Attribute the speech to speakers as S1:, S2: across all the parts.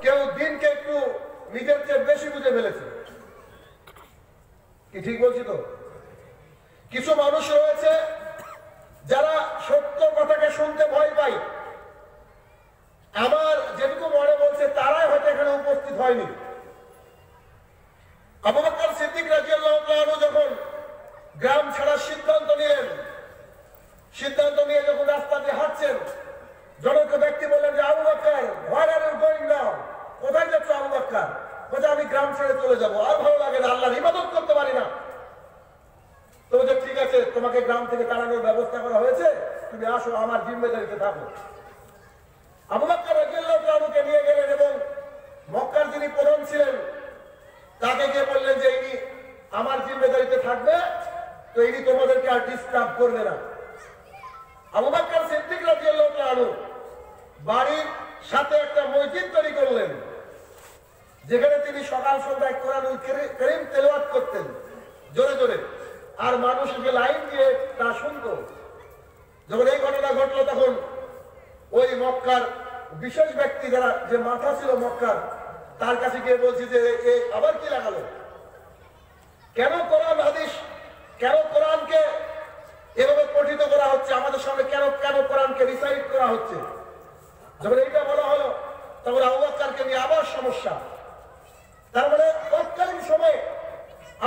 S1: কেউ দিনকে একটু নিজের চেয়ে বেশি বুঝে ফেলেছে। কি ঠিক বলছি তো? কিছু মানুষ রয়েছে যারা সত্য কথাকে শুনতে ভয় পায়। আমার যেটুকু মনে বলছে তারাই হয়তো এখানে উপস্থিত হয়নি। আবু বকর সিদ্দিক রাদিয়াল্লাহু তাআলা আনহু যখন গ্রাম ছাড়ার সিদ্ধান্ত নিয়ে যখন রাস্তা দিয়ে হাঁটছেন, জনৈক ব্যক্তি বললেন যে Abu Bakr, where are you going now? কোথায় যাচ্ছ আবু বকর? বলছে আমি গ্রাম ছেড়ে চলে যাবো, আর ভালো লাগে না, আল্লাহর ইবাদত করতে পারি না। তো বলছে ঠিক আছে, তোমাকে গ্রাম থেকে তাড়ানোর ব্যবস্থা করা হয়েছে, তুমি আসো, আমার জিম্মেদারিতে থাকো। আবু বকর রাদিয়াল্লাহু তাআলা আনহুকে নিয়ে গেলেন এবং মক্কার যিনি প্রধান ছিলেন তাকে গিয়ে বললেন যে ইনি আমার জিম্মেদারিতে থাকবে, তো ইনি তোমাদেরকে আর ডিস্টার্ব করবে না। আবু বকর সিদ্দিক রাদিয়াল্লাহু তাআলা আনহু বাড়ির সাথে একটা মসজিদ তৈরি করলেন, যেখানে তিনি সকাল সন্ধ্যায় কোরআনুল কারীম তেলাওয়াত করতেন জোরে জোরে, আর মানুষ যে লাইন দিয়ে তা শুনতো। যখন এই ঘটনা ঘটলো তখন ওই মক্কার বিশেষ ব্যক্তি যারা যে মাথা ছিল মক্কার, তার কাছে গিয়ে বলছি যে আবার কি লাগালো, কেন কোরআন হাদিস, কেন কোরআনকে এভাবে পঠিত করা হচ্ছে আমাদের সামনে, কেন কোরআনকে রিসাইট করা হচ্ছে। যখন এইটা বলা হলো তখন আবু বকরকে নিয়ে আবার সমস্যা। তার মানে তৎকালীন সময়ে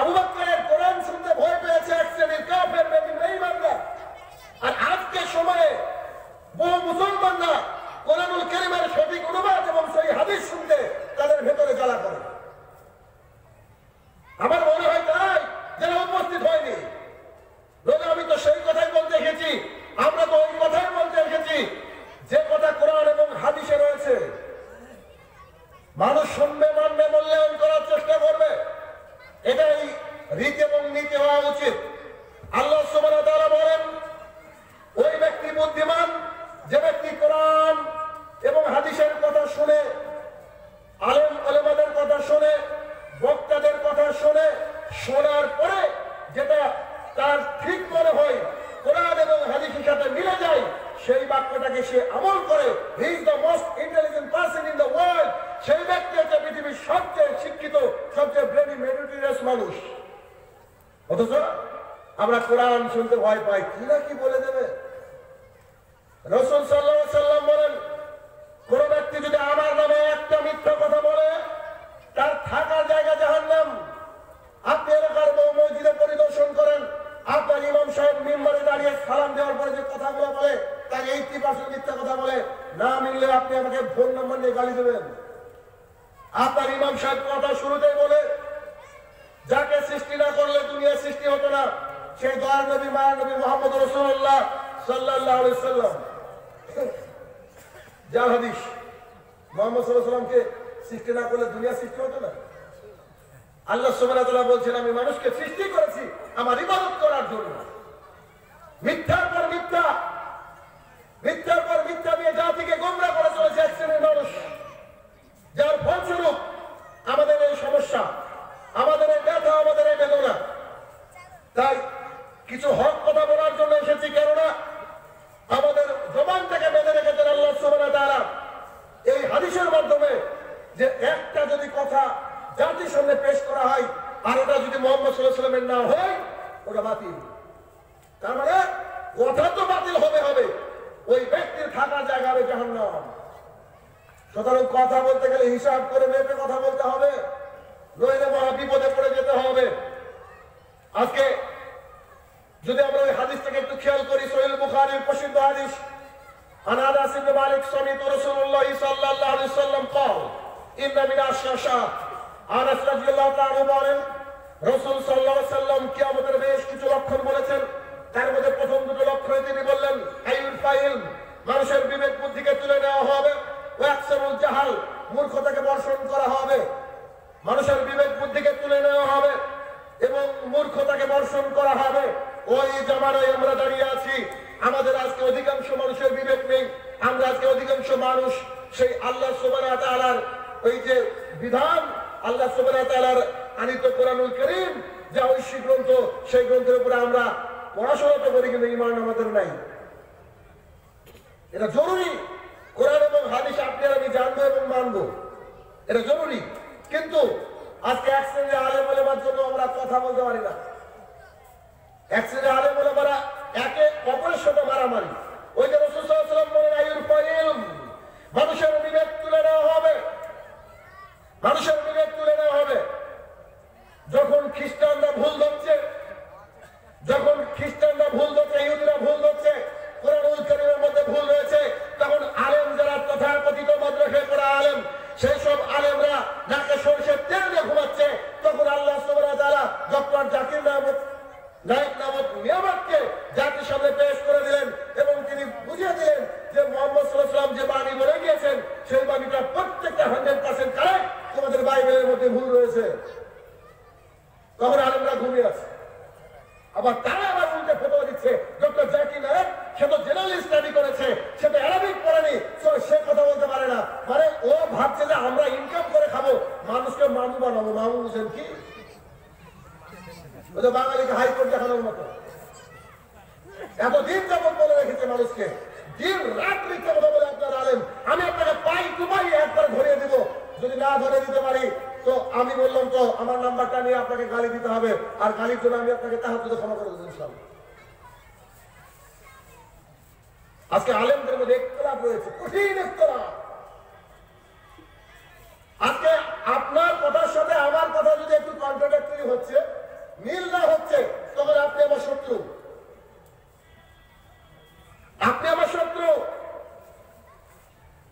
S1: আবু বকরের কোরআন শুনতে ভয় পেয়েছে এক শ্রেণীর কাফের বেঈমানরা, আর আজকের সময়ে বহু মুসলমানরা কোরআনুল কারীমের সঠিক অনুবাদ এবং সেই হাদিস শুনতে তাদের ভেতরে জ্বালা করে। আমার মনে হয় তাই যারা উপস্থিত হয়নি। আমি তো সেই কথাই বলতে এসেছি, আমরা তো ওই কথাই বলতে এসেছি যে কথা কোরআন এবং হাদিসে রয়েছে। মানুষ শুনবে, মানবে, মূল্যায়ন করার চেষ্টা করবে, এটাই রীতি এবং নীতি হওয়া উচিত। আল্লাহ সুবহানাহু ওয়া তাআলা বলেন, ওই ব্যক্তি বুদ্ধিমান যে ব্যক্তি কোরআন এবং হাদিসের কথা শুনে, আলেম ওলামাদের কথা শুনে, বক্তাদের কথা শুনে, শোনার পরে যেটা তার ঠিক মনে হয়, কোরআন এবং হাদিসের সাথে মিলে যায়, সেই বাক্যটাকে সে আমল করে, he is the most intelligent person in the world. সেই ব্যক্তি হচ্ছে পৃথিবীর সবচেয়ে শিক্ষিত, সবচেয়ে ব্রেনি মেডিটেরিয়াস মানুষ। অথচ আমরা কোরআন শুনতে ভয় পাই, কি না কি বলে দেবে। রাসূল সাল্লাল্লাহু আলাইহি ওয়াসাল্লাম বলেন, কোন ব্যক্তি যদি আমার নামে একটা মিথ্যা কথা বলে, তার থাকার জায়গা জাহান্নাম। আপনি এলাকার বহু মসজিদে পরিদর্শন করেন, আপনার ইমাম সাহেব মিম্বরে দাঁড়িয়ে সালাম দেওয়ার পরে যে কথাগুলো বলে তার 80% মিথ্যা কথা বলে, না মিললে আপনি আমাকে ফোন নাম্বার নিয়ে গালি দেবেন। আপনার ইমাম সাহেব কথা শুরুতেই বলে, যাকে সৃষ্টি না করলে দুনিয়া সৃষ্টি হতো না, সেই দয়ার নবী মায়ার নবী মুহাম্মদ রাসূলুল্লাহ সাল্লাল্লাহু আলাইহি ওয়াসাল্লাম। যার হাদিস, মুহাম্মদ সাল্লাল্লাহু আলাইহি ওয়াসাল্লামকে সৃষ্টি না করলে দুনিয়া সৃষ্টি হতো না। আল্লাহ সুবহানাহু ওয়া তাআলা বলছেন, আমি মানুষকে সৃষ্টি করেছি আমার ইবাদত করার জন্য। মিথ্যার পর মিথ্যা, মিথ্যার পর মিথ্যা দিয়ে জাতিকে গোমরাহ করে চলেছে এক শ্রেণীর মানুষ, যার ফলস্বরূপ আমাদের এই সমস্যা, আমাদের এই ব্যথা, আমাদের এই বেদনা। তাই কিছু হক কথা বলার জন্য এসেছি, কেননা আমাদের জবানটাকে বেঁধে রেখেছেন আল্লাহ সুবহানাহু ওয়া তাআলা এই হাদিসের মাধ্যমে, যে একটা যদি কথা জাতির সামনে পেশ করা হয় আর ওটা যদি মুহাম্মদ সাল্লাল্লাহু আলাইহি ওয়াসাল্লামের না হয়, ওটা বাতিল। তার মানে কথা তো বাতিল হবে, ওই ব্যক্তির থাকার জায়গা হবে জাহান্নাম। সুতরাং কথা বলতে গেলে হিসাব করে মেপে কথা বলতে হবে, নইলে মহা বিপদে পড়ে যেতে হবে। আজকে যদি আমরা ওই হাদিসটাকে একটু খেয়াল করি, সহিহ বুখারীর প্রসিদ্ধ হাদিস, আন আনাস ইবনে মালিক সামি'তু রাসূলুল্লাহ সাল্লাল্লাহু আলাইহি ওয়াসাল্লাম قال ان من الاشاشات। আনাস রাদিয়াল্লাহু তাআলা বলেন, রাসূল সাল্লাল্লাহু আলাইহি ওয়াসাল্লাম কিয়ামতের বেশ কিছু লক্ষণ বলেছেন। তার মধ্যে প্রথম দুটো লক্ষণে তিনি বললেন, আইউল ফাইল, মানুষের বিবেক বুদ্ধিকে তুলে নেওয়া হবে, ওয়াকসারুল জাহাল, মূর্খতাকে বর্ষণ করা হবে। মানুষের বিবেক বুদ্ধিকে তুলে নেওয়া হবে এবং মূর্খতাকে বর্ষণ করা হবে। ওই জামানায় আমরা দাঁড়িয়ে আছি, আমাদের আজকে অধিকাংশ মানুষের বিবেক নেই। আমরা আজকে অধিকাংশ মানুষ সেই আল্লাহ সুবহানাহু ওয়া তাআলার ওই যে বিধান, আল্লাহ সুবহানাহু ওয়া তাআলার আনিত কোরআনুল কারীম যা ঐশী গ্রন্থ, সেই গ্রন্থের উপরে আমরা পড়াশোনা তো করি, কিন্তু ঈমান আমাদের নাই। এটা জরুরি, কোরআন এবং হাদিস আপনি আর আমি জানবো এবং মানবো। এটা জরুরি। কিন্তু আজকে এক শ্রেণীর আলেম ওলামার জন্য আমরা কথা বলতে পারি না। এক শ্রেণীর আলেম ওলামারা একে অপরের সাথে মারামারি। ওই যে রাসূল সাল্লাল্লাহু আলাইহি ওয়াসাল্লাম বলেন আইয়ুল ফাইল, মানুষের বিবেক তুলে নেওয়া হবে, মানুষের বিবেক তুলে নেওয়া হবে। যখন খ্রিস্টানরা ভুল ধরছে, যখন খ্রিস্টানরা ভুল ধরছে, ইহুদিরা ভুল ধরছে, কোরআনুল কারীমের মধ্যে ভুল রয়েছে, তখন আলেম যারা তথাকথিত মাদ্রাসায় পড়া আলেম, সেই সব আলেমরা নাকে সরষের তেল দিয়ে ঘুমাচ্ছে। তখন আল্লাহ সুবহানাহু ওয়া তাআলা ডক্টর জাকির নায়েক নামক নিয়ামতকে জাতির সামনে পেশ করে দিলেন এবং তিনি বুঝিয়ে দিলেন যে মুহাম্মদ সাল্লাল্লাহু আলাইহি ওয়াসাল্লাম যে বাণী বলে গিয়েছেন সেই বাণীটা প্রত্যেকটা 100% কারেক্ট, তোমাদের বাইবেলের মধ্যে ভুল রয়েছে। তখন আলেমরা ঘুমিয়ে আছে। আবার তারা আবার উল্টে ফতোয়া দিচ্ছে, ডক্টর জাকির নায়েক সে তো জেনারেল স্টাডি করেছে, সে তো অ্যারাবিক পড়েনি, সে কথা বলতে পারে না। মানে ও ভাবছে যে আমরা ইনকাম করে খাবো, মানুষকে মামু বানাবো। মামু বুঝেন কি? বাঙালিকে হাইকোর্ট দেখানোর মতো এতদিন যাবত বলে রেখেছে মানুষকে, দিন রাত মিথ্যা কথা বলে আপনার আলেম। আমি আপনাকে পাই টু পাই একবার ধরিয়ে দিব, যদি না ধরে দিতে পারি তো আমি বললাম তো আমার নাম্বারটা নিয়ে আপনাকে গালি দিতে হবে, আর গালির জন্য আমি আপনাকে তাহাজ্জুদে ক্ষমা করে দেব ইনশাআল্লাহ। আজকে আলেমদের মধ্যে ইখতিলাফ রয়েছে, কঠিন ইখতিলাফ। আজকে আপনার কথার সাথে আমার কথা যদি একটু কন্ট্রাডিক্টরি হচ্ছে, মিল না হচ্ছে, তখন আপনি আমার শত্রু, আপনি আমার শত্রু।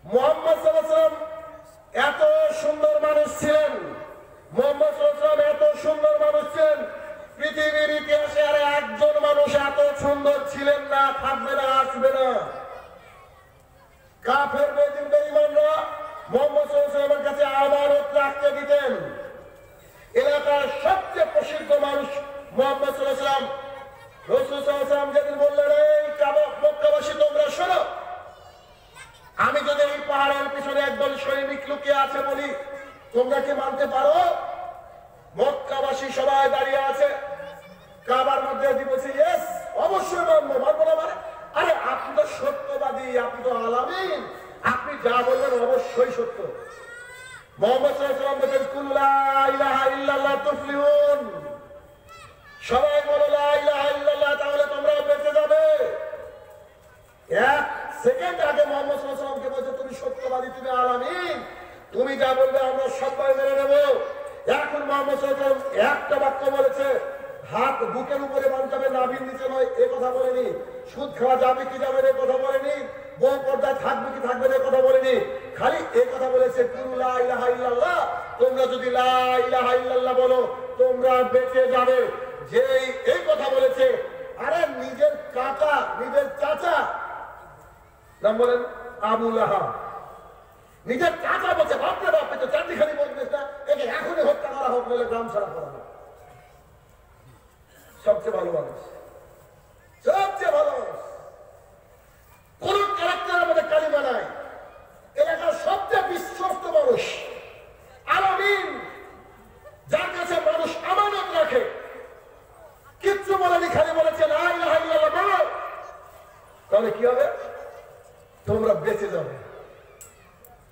S1: মুহাম্মদ সাল্লাল্লাহু আলাইহি ওয়াসাল্লাম এত সুন্দর মানুষ ছিলেন, মুহাম্মদ সাল্লাল্লাহু আলাইহি ওয়াসাল্লাম এত সুন্দর মানুষ ছিলেন, পৃথিবীর ইতিহাসে আর একজন মানুষ এত সুন্দর ছিলেন না, থাকবে না, আসবে না। কাফের বেঈমান বেঈমানরা মুহাম্মদ সাল্লাল্লাহু আলাইহি ওয়াসাল্লামের কাছে আমানত রাখতে দিতেন। এলাকার সবচেয়ে প্রসিদ্ধ মানুষ মুহাম্মদ সাল্লাল্লাহু আলাইহি ওয়াসাল্লাম, রাসূল সাল্লাল্লাহু আলাইহি ওয়াসাল্লাম যেদিন বললেন, এই মক্কাবাসী তোমরা শোনো, আমি যদি এই পাহাড়ের পিছনে একদল সৈনিক লুকিয়ে আছে বলি, তোমরা কি মানতে পারো? মক্কাবাসী সবাই দাঁড়িয়ে আছে, কাবার মধ্যে বলছে ইয়েস, অবশ্যই মানবো। মানবো না মানে? আরে আপনি তো সত্যবাদী, আপনি তো আলামিন, আপনি যা বলবেন অবশ্যই সত্য। মুহাম্মদ সাল্লাল্লাহু আলাইহি ওয়াসাল্লাম বলেন কুল লা ইলাহা ইল্লাল্লাহ তুফলিহুন, সবাই বলো লা ইলাহা ইল্লাল্লাহ, তাহলে তোমরা বেঁচে যাবে। এক সেকেন্ড আগে মুহাম্মদ সাল্লাল্লাহু আলাইহি ওয়াসাল্লামকে বলছে তুমি সত্যবাদী, তুমি আলামিন, তুমি যা বলবে আমরা সবাই মেনে নেব। এখন মুহাম্মদ সাল্লাল্লাহু আলাইহি ওয়াসাল্লাম একটা বাক্য বলেছে, হাত বুকের উপরে বাঁধতে হবে, নাভির নিচে নয়, এ কথা বলেনি। সুদ খাওয়া যাবে কি যাবে না কথা বলেনি। বউ পর্দায় থাকবে কি থাকবে না কথা বলেনি। খালি এই কথা বলেছে কুল লা ইলাহা ইল্লাল্লাহ, তোমরা যদি লা ইলাহা ইল্লাল্লাহ বলো তোমরা বেঁচে যাবে। যেই এই কথা বলেছে, আরে নিজের কাকা, নিজের চাচা, নাম বলেন আবু লাহাব, নিজের চাচা বলছে বাপরে বাপ, তো চারদিখানি বলবে না, একে এখনই হত্যা করা হোক, নইলে গ্রাম ছাড়া করা হোক। সবচেয়ে ভালো মানুষ, সবচেয়ে ভালো মানুষ, কোন ক্যারেক্টারের মধ্যে কালিমা নাই, এলাকার সবচেয়ে বিশ্বস্ত মানুষ, আলামিন, যার কাছে মানুষ আমানত রাখে, কিচ্ছু বলেনি, খালি বলেছে লা ইলাহা ইল্লাল্লাহ বলো, তাহলে কি হবে? তোমরা বেঁচে যাবে,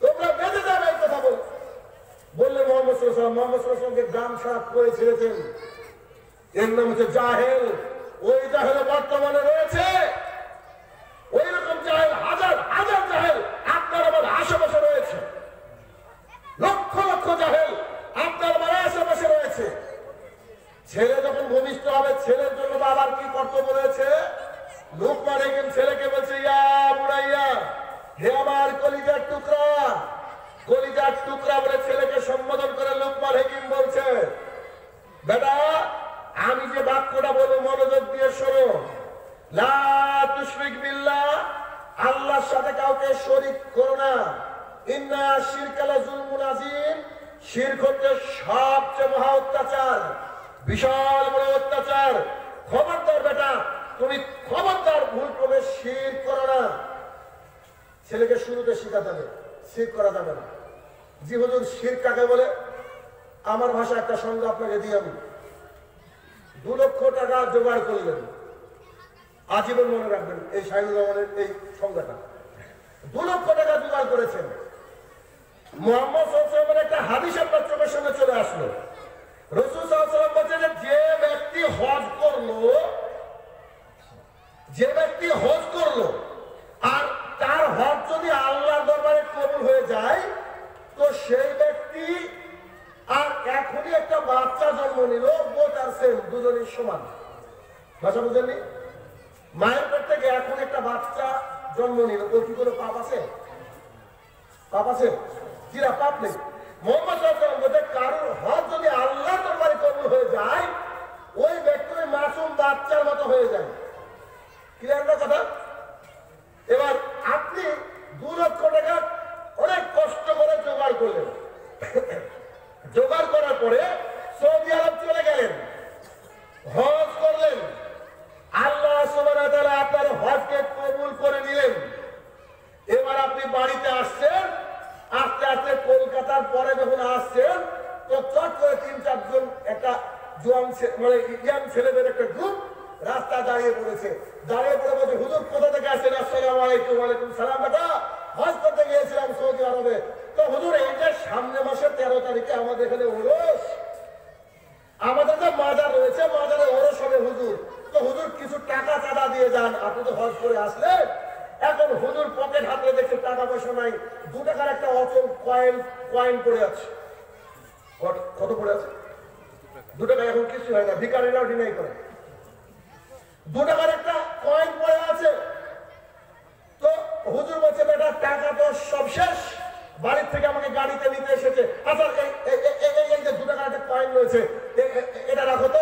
S1: তোমরা বেঁচে যাবে। এই কথা বললে মুহাম্মদ সাল্লাল্লাহু আলাইহি ওয়াসাল্লাম, মুহাম্মদ সাল্লাল্লাহু আলাইহি ওয়াসাল্লামকে গান সাপ করে ছেড়েছেন। এর নাম হচ্ছে জাহেল। ওই জাহেল বর্তমানে রয়েছে, ওই রকম জাহেল, হাজার হাজার জাহেল আপনার আমার আশেপাশে রয়েছে, লক্ষ লক্ষ জাহেল আপনার আমার আশেপাশে রয়েছে। ছেলে যখন ভূমিষ্ঠ হবে, ছেলের জন্য বাবার কি কর্তব্য রয়েছে? লুকমান হাকিম ছেলেকে বলছে ইয়া বুনাইয়া, হে আমার কলিজার টুকরা, কলিজার টুকরা বলে ছেলেকে সম্বোধন করে লুকমান হাকিম বলছে, বেটা আমি যে বাক্যটা বলবো মনোযোগ দিয়ে শোনো, লা তুশরিক বিল্লাহ, আল্লাহর সাথে কাউকে শরীক করো না, ইন্না শিরকা লাযুলমুন আযীম, শিরক হচ্ছে সবচেয়ে মহা অত্যাচার, বিশাল বড় অত্যাচার। খবরদার বেটা, তুমি খবরদার ভুল করে শিরক করো না। ছেলেকে শুরুতে শিখাতে হবে, শিরক করা যাবে না। জি হুজুর, শিরক কাকে বলে? আমার ভাষা একটা সংজ্ঞা আপনাকে দিয়ে আমি, 2 লক্ষ টাকা জোগাড় করলেন, আজীবন মনে রাখবেন এই শাহিনুর রহমানের এই সংজ্ঞাটা। 2 লক্ষ টাকা জোগাড় করেছেন, মুহাম্মদ সাল্লাল্লাহু আলাইহি ওয়াসাল্লামের একটা হাদিস আপনার চোখের সামনে চলে আসলো। রাসূল সাল্লাল্লাহু আলাইহি ওয়াসাল্লাম বলেন যে ব্যক্তি হজ করলো আর তার হজ যদি আল্লাহর দরবারে কবুল হয়ে যায়, তো সেই ব্যক্তি আর এখনই একটা বাচ্চা জন্ম নিল, বোধ আর সেম দুজনই সমান। ভাষা বুঝেননি? মায়ের পেট থেকে এখন একটা বাচ্চা জন্ম নিল, ওর কি কোনো পাপ আছে? পাপ আছে? জিরা পাপ নেই। মুহাম্মদ সাল্লাল্লাহু আলাইহি ওয়াসাল্লাম বলেন কারোর হজ যদি আল্লাহর দরবারে কবুল হয়ে যায়, ওই ব্যক্তি মাসুম বাচ্চার মতো হয়ে যায়। ক্লিয়ার না কথা? এবার আপনি 2 লক্ষ টাকা অনেক কষ্ট করে জোগাড় করলেন, জোগাড় করার পরে সৌদি আরব চলে গেলেন, হজ করলেন, আল্লাহ সুবহানাহু ওয়া তাআলা আপনার হজকে কবুল করে নিলেন। এবার আপনি বাড়িতে আসছেন, আস্তে আস্তে কলকাতার পরে যখন আসছেন, তো চট করে 3-4 জন একটা জোয়ান মানে ইয়াং ছেলেদের একটা গ্রুপ রাস্তা দাঁড়িয়ে পড়েছে। দাঁড়িয়ে পড়ে বলছে, হুজুর কোথা থেকে আসছেন? আসসালামু আলাইকুম। ওয়ালাইকুম সালাম। বেটা হজ করতে গিয়েছিলাম সৌদি আরবে। তো হুজুর এই যে সামনে মাসের 13 তারিখে আমাদের এখানে ওরস, আমাদের যে মাজার রয়েছে মাজারে ওরস হবে হুজুর, তো হুজুর কিছু টাকা চাঁদা দিয়ে যান, আপনি তো হজ করে আসলেন। এখন হুজুর পকেট হাতে দেখছে টাকা পয়সা নাই, 2 টাকার একটা অচল কয়েন পড়ে আছে। কত পড়ে আছে? 2 টাকা। এখন কিছু হয় না, ভিখারিরাও ডিনাই করে। 2 টাকার একটা কয়েন পড়ে আছে। তো হুজুর বলছে, বেটা টাকা তো সব শেষ, বাড়ির থেকে আমাকে গাড়িতে নিতে এসেছে। আচ্ছা এই যে 2 টাকার একটা কয়েন রয়েছে, এটা রাখো তো।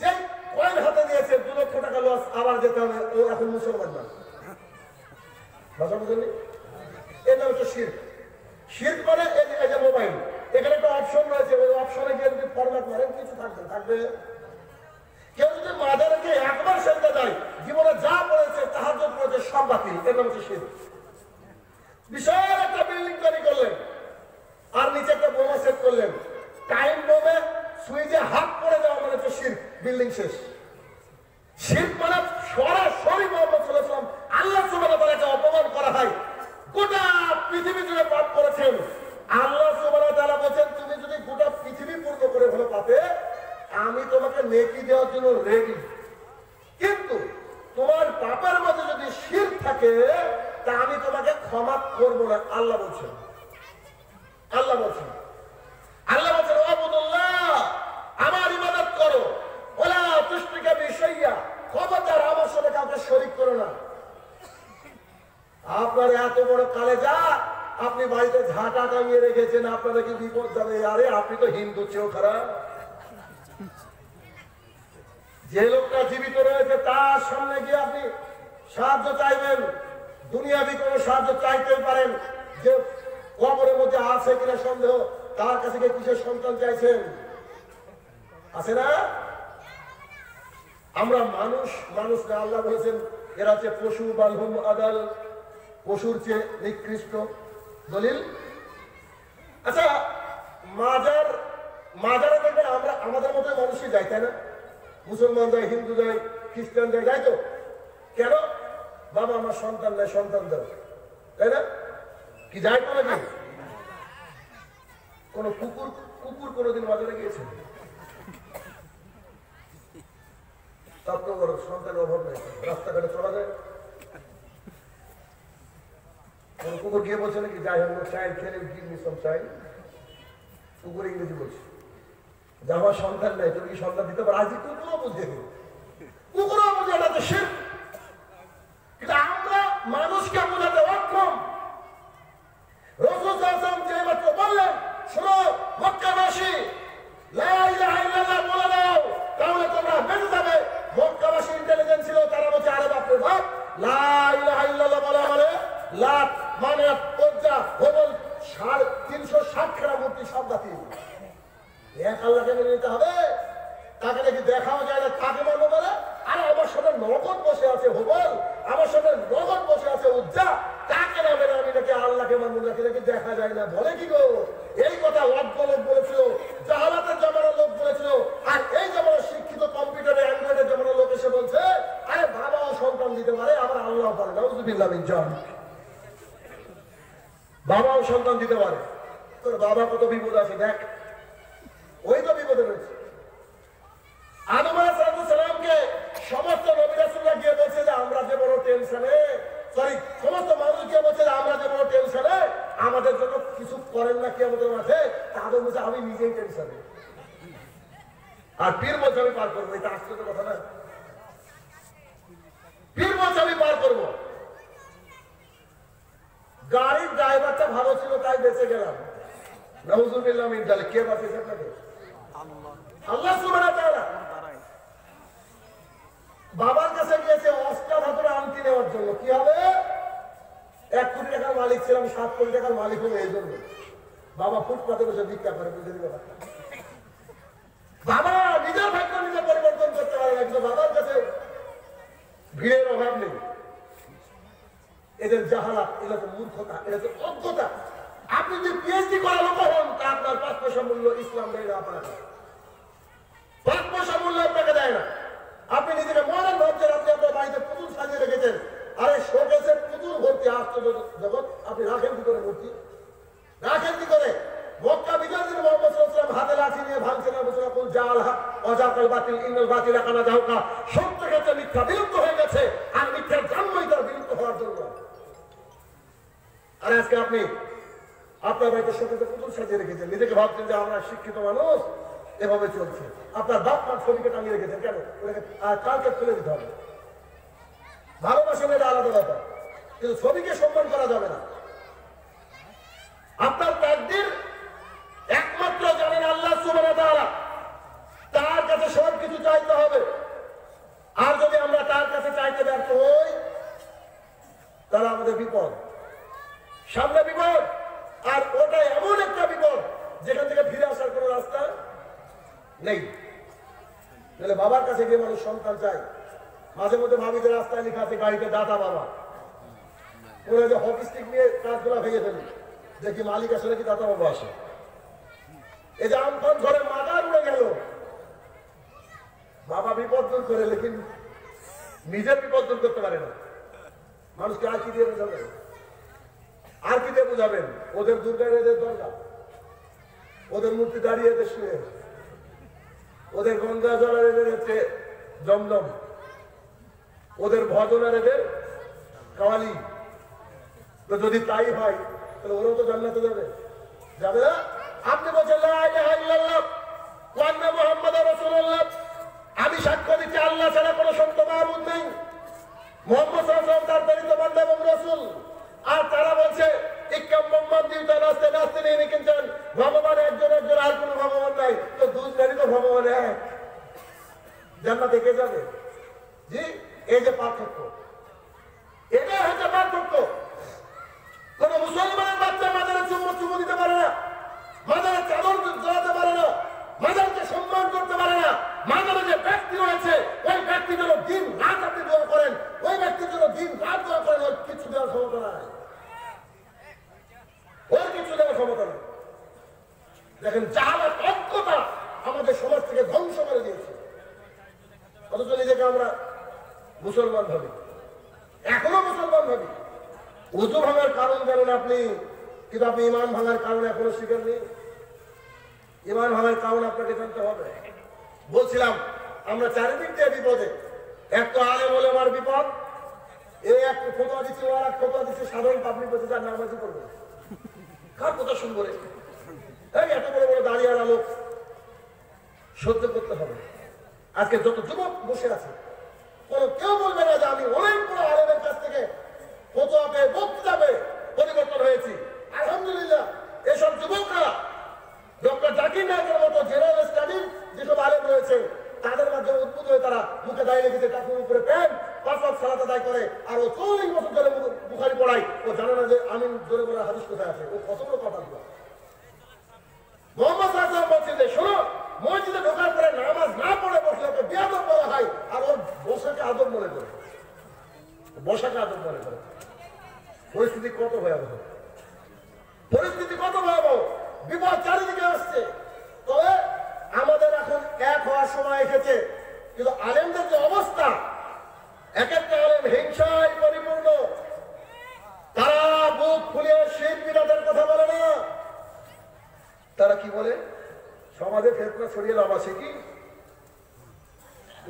S1: যে কয়েন হাতে দিয়েছে, 2 লক্ষ টাকা লস, আবার যেতে হবে। ও এখন মুসলমান না। ভাষা বুঝেননি? এটা হচ্ছে শিরক। শিরক মানে এই যে মোবাইল, এখানে একটা অপশন রয়েছে, ওই অপশনে গিয়ে যদি ফরম্যাট মারেন কিছু থাকবে। কেউ যদি মাজারে গিয়ে একবার সেজদা দেয়, জীবনে যা পড়েছে তাহাজ্জুদ পড়েছে সব বাতিল। এটা হচ্ছে শিরক। বিশাল একটা বিল্ডিং তৈরি করলেন আর নিচে একটা বোমা সেট করলেন, টাইম বোমে সুইচে হাত পড়ে যাওয়া মানে হচ্ছে শিরক, বিল্ডিং শেষ। শিরক মানে সরাসরি মুহাম্মদ সাল্লাল্লাহু আলাইহি ওয়াসাল্লাম আল্লাহ সুবহানাহু ওয়া তাআলাকে অপমান করা হয়। গোটা পৃথিবী জুড়ে পাপ করেছেন, আল্লাহ সুবহানাহু ওয়া তাআলা বলেন তুমি যদি গোটা পৃথিবী পূর্ণ করে ভালো পাপে, আমি তোমাকে নেকি দেওয়ার জন্য রেডি, কিন্তু তোমার পাপের মধ্যে যদি শিরক থাকে তা আমি তোমাকে ক্ষমা করব না। আল্লাহ বলছেন, আল্লাহ বলছেন, আল্লাহ বলছেন আবুদুল্লাহ, আমার ইবাদত করো, ওয়ালা তুশরিকা বি শাইয়া, খবরদার আমার সাথে কাউকে শরীক করো না। আপনার এত বড় কালেজা, আপনি বাড়িতে ঝাঁটা টাঙিয়ে রেখেছেন, আপনাদের কি বিপদ যাবে? আরে আপনি তো হিন্দু চেয়েও খারাপ। যে লোকটা জীবিত রয়েছে তার সামনে গিয়ে আপনি সাহায্য চাইবেন, দুনিয়াবি কোনো সাহায্য চাইতেই পারেন। যে কবরের মধ্যে আছে কিনা সন্দেহ, তার কাছে গিয়ে কিসের সন্তান চাইছেন? আছে না? আমরা মানুষ না, আল্লাহ বলেছেন এরা হচ্ছে পশু, বালহুম আদাল, পশুর চেয়ে নিকৃষ্ট। দলিল। আচ্ছা মাজারে দেখবেন আমরা আমাদের মতো মানুষই যাই, তাই না? মুসলমান যায়, হিন্দু যায়, খ্রিস্টান যায়, যাই তো। কেন? বাবা আমার সন্তান নেই, সন্তান দাও, তাই না? কি যাই তো নাকি? কোন কুকুর কোনোদিন বাজারে গিয়েছে? তার তো বড় সন্তানের অভাব নেই, রাস্তাঘাটে চলা যায়। কোন কুকুর গিয়ে বলছে নাকি যাই হোক চাইল্ড খেলে গিভ মি সাম চাইল্ড? কুকুর ইংরেজি বলছে যে আমার সন্তান নেই, তুমি কি সন্তান দিতে পারো? আজকে কুকুরও বুঝে নেই, কুকুরও বুঝে না। কিন্তু আমরা মানুষকে বোঝাতে অক্ষম। রাসূল সাল্লাল্লাহু আলাইহি ওয়াসাল্লাম যে মাত্র বললেন, শোনো মক্কাবাসী, লা ইলাহা ইল্লাল্লাহ বলে দাও, তাহলে তোমরা বেঁচে যাবে। মক্কাবাসী ইন্টেলিজেন্স ছিল, তারা বলছে আরে বাপরে বাপ, লা ইলাহা ইল্লাল্লাহ বলা মানে লাত, মানাত, উজ্জা, হুবল, 360 খানা মূর্তি সব বাতিল। এক আল্লাহকে মেনে নিতে হবে। তাকে নাকি দেখাও যায় না, তাকে মানবো বলে? আরে আমার সাথে নগদ বসে আছে হুবল, আমার সাথে নগদ বসে আছে উজ্জা, তাকে না মেনে আমি নাকি আল্লাহকে মানবো, নাকি দেখা যায় না? বলে কি গো? এই কথা অজ্ঞ লোক বলেছিল, জাহালাতের জামানার লোক বলেছিল, আর এই জামানার শিক্ষিত কম্পিউটারে অ্যান্ড্রয়েডের জামানার লোক এসে বলছে আরে বাবাও সন্তান দিতে পারে, আবার আল্লাহ পারে। নাউযুবিল্লাহ মিন যালিক। বাবাও সন্তান দিতে পারে। বাবা কত বিপদ আছে দেখ, ওই তো বিপদে রয়েছে। আদম আলাইহিস সালামকে সমস্ত নবী রাসূলরা গিয়ে বলছে যে আমরা যে বড় টেনশনে, সরি সমস্ত মানুষ গিয়ে বলছে যে আমরা যে বড় টেনশনে, আমাদের জন্য কিছু করেন না কিয়ামতের মাঠে। আদম বলছে আমি নিজেই টেনশনে, আর পীর বলছে আমি পার করবো। এটা আশ্চর্য কথা না? পীর বলছে আমি পার করবো। গাড়ির ড্রাইভারটা ভালো ছিল তাই বেঁচে গেলাম। নাউযুবিল্লাহ মিন যালিক। কে বাঁচিয়েছে আপনাকে? আল্লাহ সুবহানাহু ওয়া তাআলা। বাবার কাছে গিয়েছে অষ্টাধাতুর আংটি নেওয়ার জন্য। কি হবে? 1 কোটি টাকার মালিক ছিলাম, 7 কোটি টাকার মালিক হলো এই জন্য। বাবা ফুটপাতে বসে ভিক্ষা করে, বুঝে দিবে। বাবা নিজের ভাগ্য নিজে পরিবর্তন করতে পারে না, কিন্তু বাবার কাছে ভিড়ের অভাব নেই। এদের জাহালাত, এটা তো মূর্খতা, এটা তো অজ্ঞতা। আপনি যদি পিএইচডি করা লোক হন, তা আপনার 5 পয়সা মূল্য ইসলাম দেয় না আপনাকে। 5 পয়সা মূল্য আপনাকে দেয় না। আপনি নিজেকে মডার্ন ভাবছেন, আপনি আপনার বাড়িতে পুতুল সাজিয়ে রেখেছেন। আরে শোকেসে পুতুল ভর্তি, আশ্চর্য জগৎ। আপনি রাখেন কি করে মূর্তি? রাখেন কি করে? মক্কা বিজয়ের দিন মুহাম্মদ সাল্লাল্লাহু আলাইহি ওয়াসাল্লাম হাতে লাঠি নিয়ে ভাঙছেন, বলছেন কুল জাআল হক ওয়া জাকাল বাতিল ইন্নাল বাতিলা কানা যাহুকা। সত্য কাছে মিথ্যা বিলুপ্ত হয়ে গেছে, আর মিথ্যার জন্মই তার বিলুপ্ত হওয়ার জন্য। আর আজকে আপনি আপনার বাড়িতে শোকেসে পুতুল সাজিয়ে রেখেছেন, নিজেকে ভাবছেন যে আমরা শিক্ষিত মানুষ, এভাবে চলছে। আপনার বাপ মার ছবিকে টাঙিয়ে রেখেছেন কেন? ওটাকে কালকে ফেলে দিতে হবে। ভালোবাসেন এটা আলাদা ব্যাপার, কিন্তু ছবিকে সম্মান করা যাবে না। আপনার তাকদীর একমাত্র জানেন আল্লাহ সুবহানাহু ওয়া তাআলা। তার কাছে সবকিছু চাইতে হবে। আর যদি আমরা তার কাছে চাইতে ব্যর্থ হই, তাহলে আমাদের বিপদ, সামনে বিপদ। আর ওটা এমন একটা বিপদ যেখান থেকে ফিরে আসার কোনো রাস্তা নেই। তাহলে বাবার কাছে গিয়ে মানুষ সন্তান চাই। মাঝে মধ্যে ভাবি যে রাস্তায় লেখা আছে গাড়িতে দাদা বাবা, ওরা যে হকি স্টিক নিয়ে কাজগুলা ভেঙে ফেলি, দেখি মালিক আসলে কি দাদা বাবা আসে। এই যে আমফান ধরে মাদার উড়ে গেল, বাবা বিপদ দূর করে, লেকিন নিজের বিপদ দূর করতে পারে না। মানুষকে আর কি দিয়ে বোঝাবেন? আর কি দিয়ে বোঝাবেন? ওদের দুর্গার এদের দরগা, ওদের মূর্তি দাঁড়িয়ে এদের শুয়ে, ওদের গঙ্গা জলের এদের হচ্ছে জমজম, ওদের ভজনের এদের কাওয়ালি। তো যদি তাই হয় তাহলে ওরাও তো জান্নাতে যাবে, যাবে না? আপনি বলছেন লা ইলাহা ইল্লাল্লাহ ওয়া আন্না মুহাম্মাদুর রাসূলুল্লাহ, আমি সাক্ষ্য দিচ্ছি আল্লাহ ছাড়া কোনো সত্য মাবুদ নেই, মুহাম্মদ সাল্লাল্লাহু আলাইহি ওয়াসাল্লাম তার প্রেরিত বান্দা এবং রাসূল। আর তারা বলছে ইক্কাম মুহাম্মদ দিউতা নাস্তে নাস্তে নেই, কিন্তু ভগবান একজন, একজন, আর কোনো ভগবান নাই। তো দুজনেরই তো ভগবান এক, জান্নাতে কে যাবে? জি, এই যে পার্থক্য, এটাই হচ্ছে পার্থক্য। কোন মুসলমানের বাচ্চা মাজারে চুমু দিতে পারে না, মাজারে চাদর জড়াতে পারে না, মাজারকে সম্মান করতে পারে না। মাজারে যে ব্যক্তি রয়েছে, ওই ব্যক্তির জন্য দিন রাত আপনি দোয়া করেন, ওই ব্যক্তির জন্য দিন রাত দোয়া করেন, ওর কিছু দেওয়ার ক্ষমতা নাই, ওর কিছু দেওয়ার ক্ষমতা নাই। দেখেন জাহালাত, অজ্ঞতা আমাদের সমাজ থেকে ধ্বংস করে দিয়েছে। অথচ নিজেকে আমরা মুসলমান ভাবি, এখনো মুসলমান ভাবি। উযু ভাঙার কারণ জানেন আপনি, কিন্তু আপনি ইমান ভাঙার কারণ এখনো শিখেননি। ইমান ভাঙার কারণ আপনাকে জানতে হবে। বলছিলাম আমরা চারিদিক দিয়ে বিপদে। এক তো আলেম ওলামার বিপদ, এই এক ফতোয়া দিচ্ছে, ও আর এক ফতোয়া দিচ্ছে, সাধারণ পাবলিক বসে যার নামাজি করবে, কার কথা শুনবো রে? এই এত বড় বড় দাঁড়িয়ে লোক সহ্য করতে হবে। আজকে যত যুবক বসে আছে, কোন কেউ বলবে না যে আমি অনেক বড় আলেমের কাছ থেকে ফতোয়া পেয়ে বক্তৃতা পেয়ে পরিবর্তন হয়েছি। আলহামদুলিল্লাহ, এসব যুবকরা ডক্টর জাকির নায়কের মতো জেনারেল স্টাডিজ যেসব আলেম রয়েছে, তাদের মাধ্যমে উদ্ভূত হয়ে তারা মুখে দাঁড়িয়ে রেখেছে, টাকুর উপরে প্যান্ট, 5 ওয়াক্ত সালাত আদায় করে, আর ও 40 বছর ধরে বুখারী পড়ায়। ও জানে না যে আমি জোরে বলার হাদিস কোথায় আছে। ও কত বড় কথা বলে। মুহাম্মদ সাল্লাল্লাহু আলাইহি ওয়াসাল্লাম বলছেন যে শোনো, মসজিদে ঢোকার পরে নামাজ না পড়ে বসলে ওকে বেয়াদব বলা হয়, আর ওর বসাকে আদব মনে করে, বসাকে আদব মনে করে। পরিস্থিতি কত ভয়াবহ, পরিস্থিতি কত ভয়াবহ, বিপদ চারিদিকে আসছে। তবে আমাদের এখন এক হওয়ার সময় এসেছে, কিন্তু আলেমদের যে অবস্থা, এক একটা আলেম হিংসায় পরিপূর্ণ। তারা বুক ফুলিয়ে শিরক বিদআতের কথা বলে না, তারা কি বলে সমাজে ফেতনা ছড়িয়ে লাভ আছে কি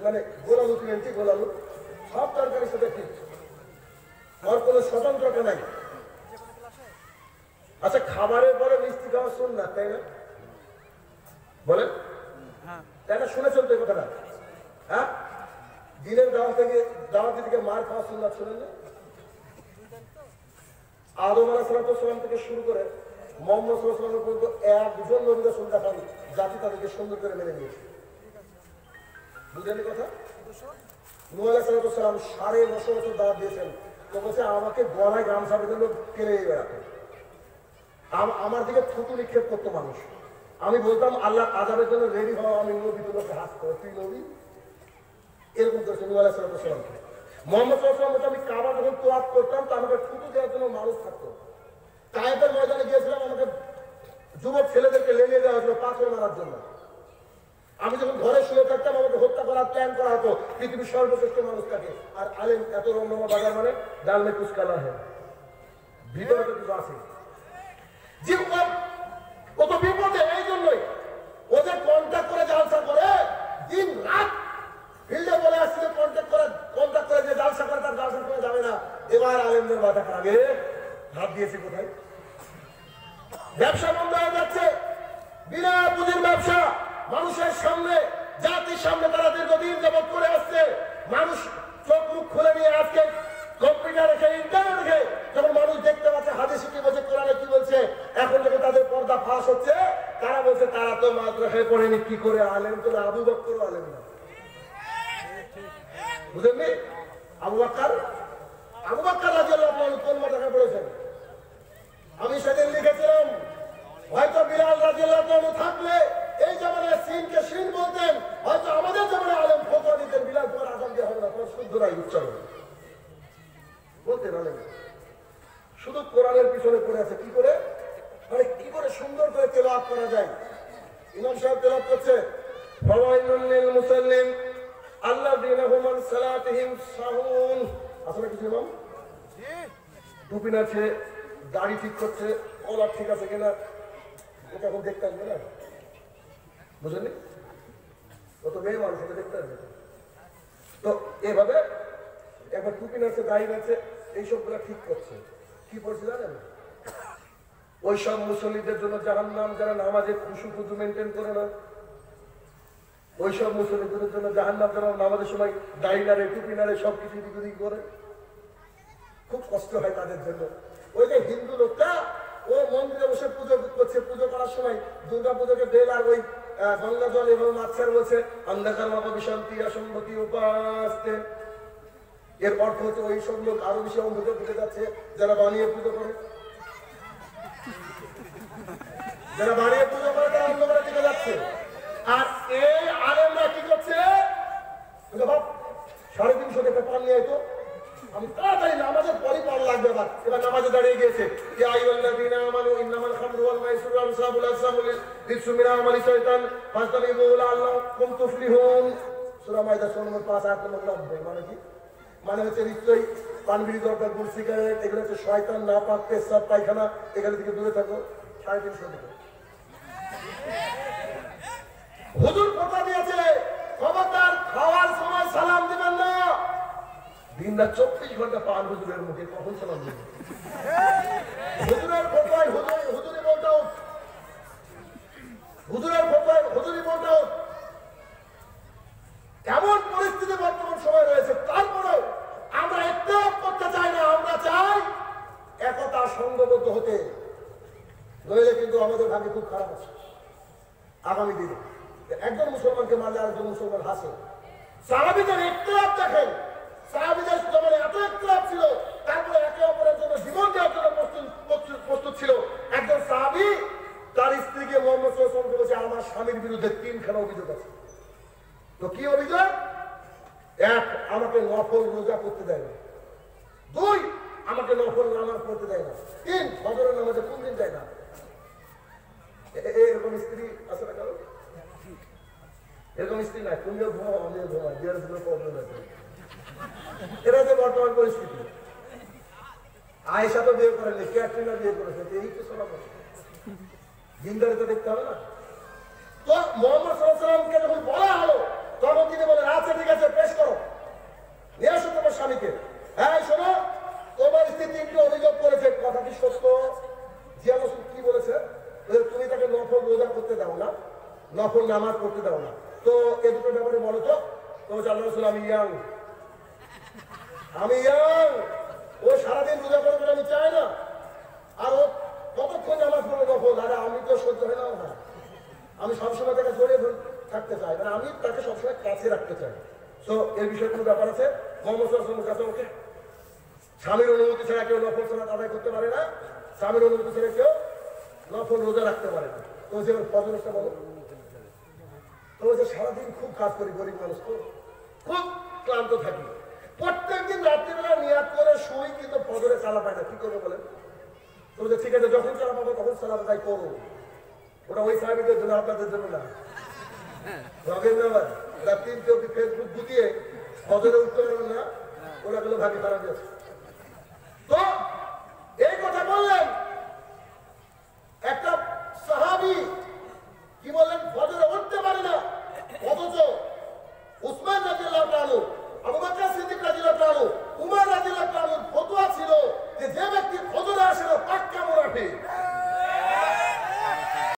S1: মানে গোলালু কিনছি গোলালু সব তরকারির সাথে ঠিক আর কোনো স্বতন্ত্রতা নাই আচ্ছা খাবারের পরে মিষ্টি খাওয়া শুন না তাই না বলেন তাই না শুনেছেন তো এই কথাটা হ্যাঁ দিনের দাওয়াত থেকে মার খাওয়া শুন না শুনেন না আদম আলাইহিস সালাম থেকে শুরু করে মুহাম্মদ সাল্লাল্লাহু আলাইহি ওয়াসাল্লাম পর্যন্ত একজন নবী রাসূল দেখান জাতি তাদেরকে সুন্দর করে মেনে নিয়েছে বুঝলেন কথা নূহ আলাইহিস সালাম 950 বছর দাওয়াত দিয়েছেন তো বলছে আমাকে গলায় গামছা বেঁধে লোক টেনে বেড়াতে আমার দিকে থুতু নিক্ষেপ করতো মানুষ আমি বলতাম আল্লাহ আযাবের জন্য রেডি হওয়া আমি নবী তোকে হাত করে তুই নবী এরকম করেছে নূহ আলাইহিস সালামকে মুহাম্মদ সাল্লাল্লাহু আলাইহি ওয়াসাল্লাম আমি কাবা যখন তোয়াফ করতাম তো আমাকে থুতু দেওয়ার জন্য মানুষ থাকতো তায়েফের ময়দানে গিয়েছিলাম আমাকে যুবক ছেলেদেরকে লেলিয়ে দেওয়া হতো পাথর মারার জন্য আমি যখন ঘরে শুয়ে থাকতাম আমাকে হত্যা করার প্ল্যান করা হতো পৃথিবীর সর্বশ্রেষ্ঠ মানুষটাকে আর আলেম এত রমরমা বাজার মানে ডাল মে কুছ কালা হ্যাঁ ভিতরে তো কিছু আছে জীবন কত বিপদে এই জন্যই ওদের কন্ট্যাক্ট করে জালসা করে দিন রাত ফিল্ডে বলে আসছে কন্ট্যাক্ট করে যে জালসা করে তার জালসা করে যাবে না এবার আলেমদের মাথা আগে হাত দিয়েছে কোথায় ব্যবসা বন্ধ হয়ে যাচ্ছে বিনা পুঁজির ব্যবসা মানুষের সামনে জাতির সামনে তারা দীর্ঘদিন যাবত করে আসছে মানুষ চোখ মুখ খুলে নিয়ে আজকে কম্পিউটার রেখে ইন্টারনেট রেখে যখন মানুষ দেখতে পাচ্ছে হাদিসে কি বলছে কোরআনে কি বলছে এখন যখন তাদের পর্দা ফাঁস হচ্ছে তারা বলছে তারা তো মাদ্রাসায় পড়েনি কি করে আলেম তো আবু বকর আলেম না বুঝলেন আবু বকর রাদিয়াল্লাহু আনহু কোন মাদ্রাসায় পড়েছেন আমি সেদিন লিখেছিলাম হয়তো বিলাল রাদিয়াল্লাহু আনহু থাকলে এই জামানায় সিনকে সিন বলতেন হয়তো আমাদের জামানায় আলেম ফতোয়া দিতেন বিলাল তোমার আযান দিয়ে হবে না তোমার শুদ্ধ নাই উচ্চারণ বলতেন আলেম শুধু কোরআনের পিছনে পড়ে আছে কি করে মানে কি করে সুন্দর করে তেলাওয়াত করা যায় ইমাম সাহেব তেলাওয়াত করছে ফাওয়াইলুল লিল মুসাল্লিন আল্লাযীনা হুম আন সালাতিহিম সাহুন আসলে কিছু ইমাম জি টুপি আছে দাড়ি ঠিক করছে কলার ঠিক আছে কিনা ওটা এখন দেখতে আসবে না বুঝলেন ও তো মেয়ে মানুষ ওটা দেখতে আসবে তো এভাবে একবার টুপি আছে দাড়ি আছে এইসবগুলো ঠিক করছে কি করছে জানেন ওই সব মুসল্লিদের জন্য জাহান্নাম যারা নামাজে খুশু খুজু মেনটেন করে না ওই সব মুসল্লিদের জন্য জাহান্নাম যারা নামাজের সময় দাড়ি নাড়ে টুপি নাড়ে সবকিছু দিক ওদিক করে খুব কষ্ট হয় তাদের জন্য ওই যে হিন্দু লোকটা ও মন্দিরে বসে পুজো করছে পুজো করার সময় দুর্গা পুজোকে বেল আর ওই গঙ্গা জল এবং মাছের বলছে অন্ধকার মাপা বিশান্তি অসম্ভতি উপাসতে এর অর্থ হচ্ছে ওই সব লোক আরো বেশি অন্ধকার ঢুকে যাচ্ছে যারা বানিয়ে পুজো করে তারা অন্ধকারে ঢুকে যাচ্ছে আর এই আলেমরা কি করছে 350 টাকা পান নিয়ে তো আমি তাড়াতাড়ি নামাজের পরই পান লাগবে এবার নামাজে দাঁড়িয়ে গিয়েছে ইয়া আইয়ুহাল্লাযীনা আমানু ইন্নামাল খামরু ওয়াল মাইসিরু ওয়াল আনসাবু ওয়াল আসলামু রিজসুম মিন আমালি শাইতান ফাজতানিবু লাআল্লাকুম তুফলিহুন সূরা মাইদা 5 আয়াত নম্বর 90 মানে কি মানে হচ্ছে নিশ্চয়ই পান বিড়ি দরকার গুড় সিগারেট এগুলো হচ্ছে শয়তান নাপাক পেশাব পায়খানা এখান থেকে দূরে থাকো 350 টাকা হুজুর কথা দিয়েছে খবরদার খাওয়ার সময় সালাম দিবেন না দিন রাত 24 ঘন্টা পান হুজুরের মুখে কখন সালাম দিবেন হুজুরের ফতোয়ায় হুজুরি বলটাও এমন পরিস্থিতি বর্তমান সময় রয়েছে তারপরে আমরা একটু করতে চাই না আমরা চাই একতা সংঘবদ্ধ হতে নইলে কিন্তু আমাদের ভাগ্য খুব খারাপ আছে আগামী দিনে একজন মুসলমানকে মারলে আরেকজন মুসলমান হাসে সাহাবীদের ইখতিলাফ দেখেন সাহাবীদের জমানে এত ইখতিলাফ ছিল তারপরে একে অপরের জন্য জীবন দেওয়ার জন্য প্রস্তুত ছিল একজন সাহাবী তার স্ত্রীকে মুহাম্মদ সাল্লাল্লাহু আলাইহি ওয়াসাল্লাম বলেছে আমার স্বামীর বিরুদ্ধে 3খানা অভিযোগ আছে তো কি অভিযোগ এক আমাকে নফল রোজা করতে দেয় না 2 আমাকে নফল নামাজ পড়তে দেয় না 3 ফজরের নামাজে কোন দিন যায় না এরকম স্ত্রী আছে না কারো এরকম স্ত্রী নাই তুমিও ঘুমাও আমিও ঘুমাই বিয়ের কোনো প্রবলেম আছে এরা যে বর্তমান পরিস্থিতি আয়েশা তো বিয়ে করেনি ক্যাটরিনা বিয়ে করেছে এই তো শোনা দিনদারি তো দেখতে হবে না। তো মোহাম্মদ সাল্লাল্লাহু আলাইহি ওয়াসাল্লামকে যখন বলা হলো তখন তিনি বলেন আচ্ছা ঠিক আছে পেশ করো, নিয়ে আসো তোমার স্বামীকে। হ্যাঁ শোনো, তোমার স্ত্রী তিনটি অভিযোগ করেছে, কথা কি সত্য? জিয়া রাসূল কি বলেছে? তুমি তাকে নফল রোজা করতে দাও না, নফল নামাজ পড়তে দাও না। তো এ দুটো ব্যাপারে বলো তো। তো আল্লাহ রাসূল আমি ইয়াং, ও সারাদিন রোজা করবে আমি চাই না, আর ও কতক্ষণ নামাজ পড়বে নফল, আরে আমি তো সহ্য হয় না, আমি সবসময় তাকে জড়িয়ে থাকতে চাই, মানে আমি তাকে সবসময় কাছে রাখতে চাই। তো এর বিষয়ে কোনো ব্যাপার আছে? মোহাম্মদ সাল্লাল্লাহু আলাইহি ওয়াসাল্লামের কাছে ওকে স্বামীর অনুমতি ছাড়া কেউ নফল সালাত আদায় করতে পারে না, স্বামীর অনুমতি ছাড়া কেউ নফল রোজা রাখতে পারে না। তো যে ফজরটা বলো, তো যে সারাদিন খুব কাজ করি, গরিব মানুষ তো খুব ক্লান্ত থাকি, প্রত্যেকদিন রাত্রিবেলা নিয়াত করে শুই, কিন্তু ফজরে চালা পায় না, কি করবো বলেন? তো যে ঠিক আছে যখন চালা পাবো তখন সালাত আদায় করো, ওটা ওই সাহাবীদের জন্য, আপনাদের জন্য না। ফেসবুক গুটিয়ে ফজরে উঠতে পারবেন না, ওরা গুলো ভাগে খারাপ আছে।